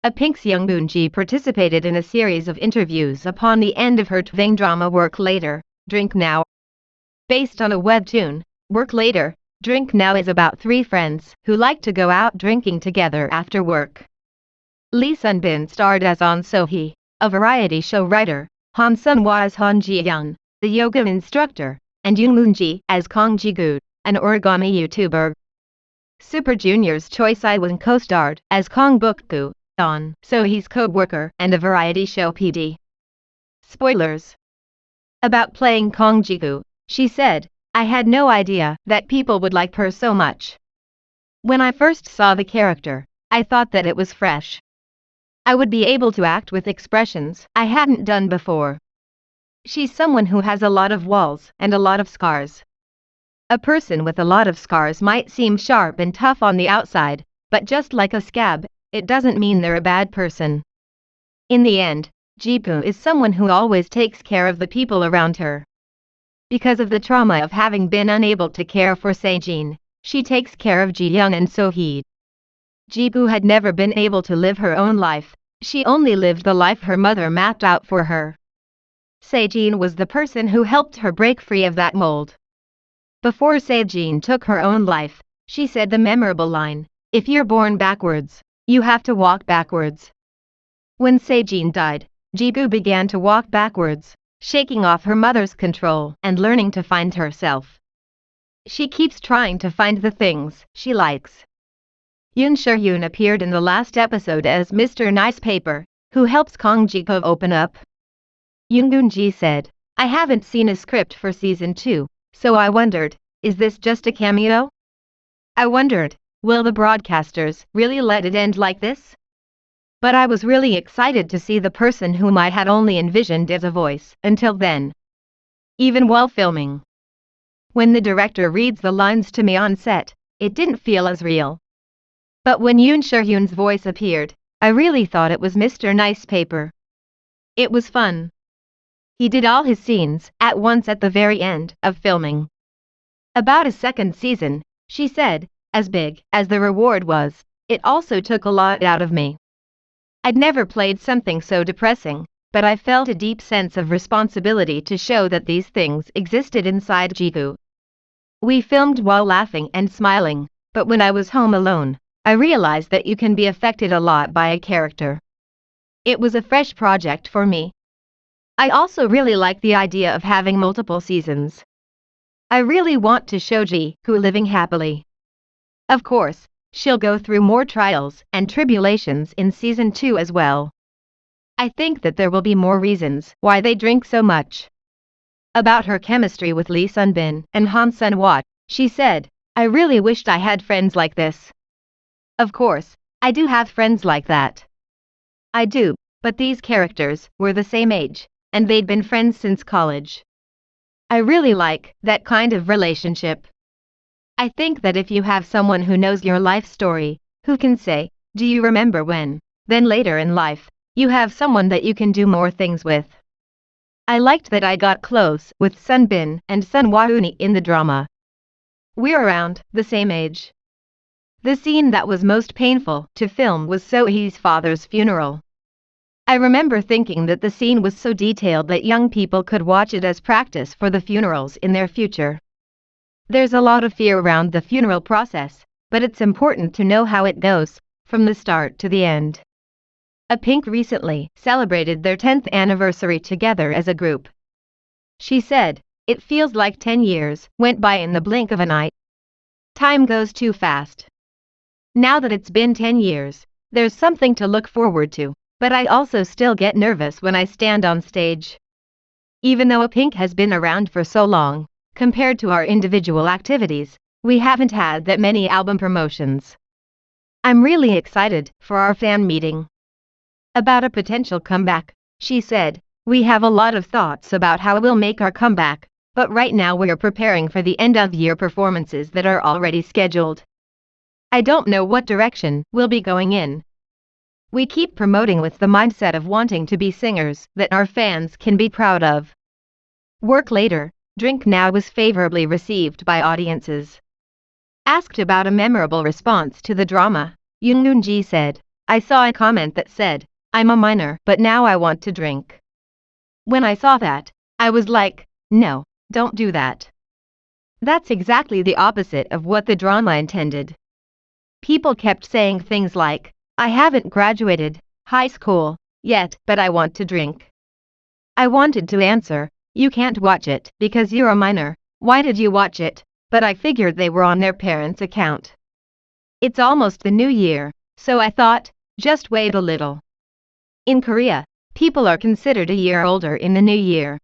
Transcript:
Apink Eunji participated in a series of interviews upon the end of her tvang drama Work Later, Drink Now. Based on a webtoon, Work Later, Drink Now is about three friends who like to go out drinking together after work. Lee Sun-bin starred as On So-hee, a variety show writer, Han Sun-hwa as Han Ji-yeon, the yoga instructor, and Yoon Moon-ji as Kong Ji-gu, an origami YouTuber. Super Junior's Choi Si-won co-starred as Kong Buk-gu, On So-hee's co-worker and a variety show PD. Spoilers. About playing Kong Ji-gu, she said, "I had no idea that people would like her so much. When I first saw the character, I thought that it was fresh. I would be able to act with expressions I hadn't done before. She's someone who has a lot of walls and a lot of scars. A person with a lot of scars might seem sharp and tough on the outside, but just like a scab, it doesn't mean they're a bad person. In the end, Ji-poo is someone who always takes care of the people around her. Because of the trauma of having been unable to care for Se-jin, she takes care of Ji-young and So-hee. Ji-poo had never been able to live her own life, she only lived the life her mother mapped out for her. Se-jin was the person who helped her break free of that mold. Before Se-jin took her own life, she said the memorable line, "If you're born backwards, you have to walk backwards." When Se-jin died, Ji-poo began to walk backwards, shaking off her mother's control and learning to find herself. She keeps trying to find the things she likes. Yoon Seo-hyun appeared in the last episode as Mr. Nice Paper, who helps Kong Ji-poo open up. Yoon Eunji said, "I haven't seen a script for season 2, so I wondered, is this just a cameo? I wondered, will the broadcasters really let it end like this? But I was really excited to see the person whom I had only envisioned as a voice until then. Even while filming. When the director reads the lines to me on set, it didn't feel as real. But when Yoon Seo-hyun's voice appeared, I really thought it was Mr. Nice Paper. It was fun. He did all his scenes at once at the very end of filming." About a second season, she said, "As big as the reward was, it also took a lot out of me. I'd never played something so depressing, but I felt a deep sense of responsibility to show that these things existed inside Ji-poo. We filmed while laughing and smiling, but when I was home alone, I realized that you can be affected a lot by a character. It was a fresh project for me. I also really like the idea of having multiple seasons. I really want to show Ji-poo living happily. Of course, she'll go through more trials and tribulations in season 2 as well. I think that there will be more reasons why they drink so much." About her chemistry with Lee Sun-bin and Han Sun-hwa, she said, "I really wished I had friends like this. Of course, I do have friends like that. I do, but these characters were the same age, and they'd been friends since college. I really like that kind of relationship. I think that if you have someone who knows your life story, who can say, 'Do you remember when?' then later in life, you have someone that you can do more things with." I liked that I got close with Sun-bin and Sun-hwa in the drama. We're around the same age. The scene that was most painful to film was So-hee's father's funeral. I remember thinking that the scene was so detailed that young people could watch it as practice for the funerals in their future. There's a lot of fear around the funeral process, but it's important to know how it goes, from the start to the end. Apink recently celebrated their 10th anniversary together as a group. She said, "It feels like 10 years went by in the blink of an eye. Time goes too fast. Now that it's been 10 years, there's something to look forward to, but I also still get nervous when I stand on stage. Even though Apink has been around for so long, compared to our individual activities, we haven't had that many album promotions. I'm really excited for our fan meeting." About a potential comeback, she said, "We have a lot of thoughts about how we'll make our comeback, but right now we're preparing for the end-of-year performances that are already scheduled. I don't know what direction we'll be going in. We keep promoting with the mindset of wanting to be singers that our fans can be proud of." Work Later, Drink Now was favorably received by audiences. Asked about a memorable response to the drama, Apink Eunji said, "I saw a comment that said, 'I'm a minor but now I want to drink.' When I saw that, I was like, no, don't do that." That's exactly the opposite of what the drama intended. People kept saying things like, "I haven't graduated high school yet, but I want to drink." I wanted to answer, "You can't watch it because you're a minor. Why did you watch it?" But I figured they were on their parents' account. It's almost the new year, so I thought, just wait a little. In Korea, people are considered a year older in the new year.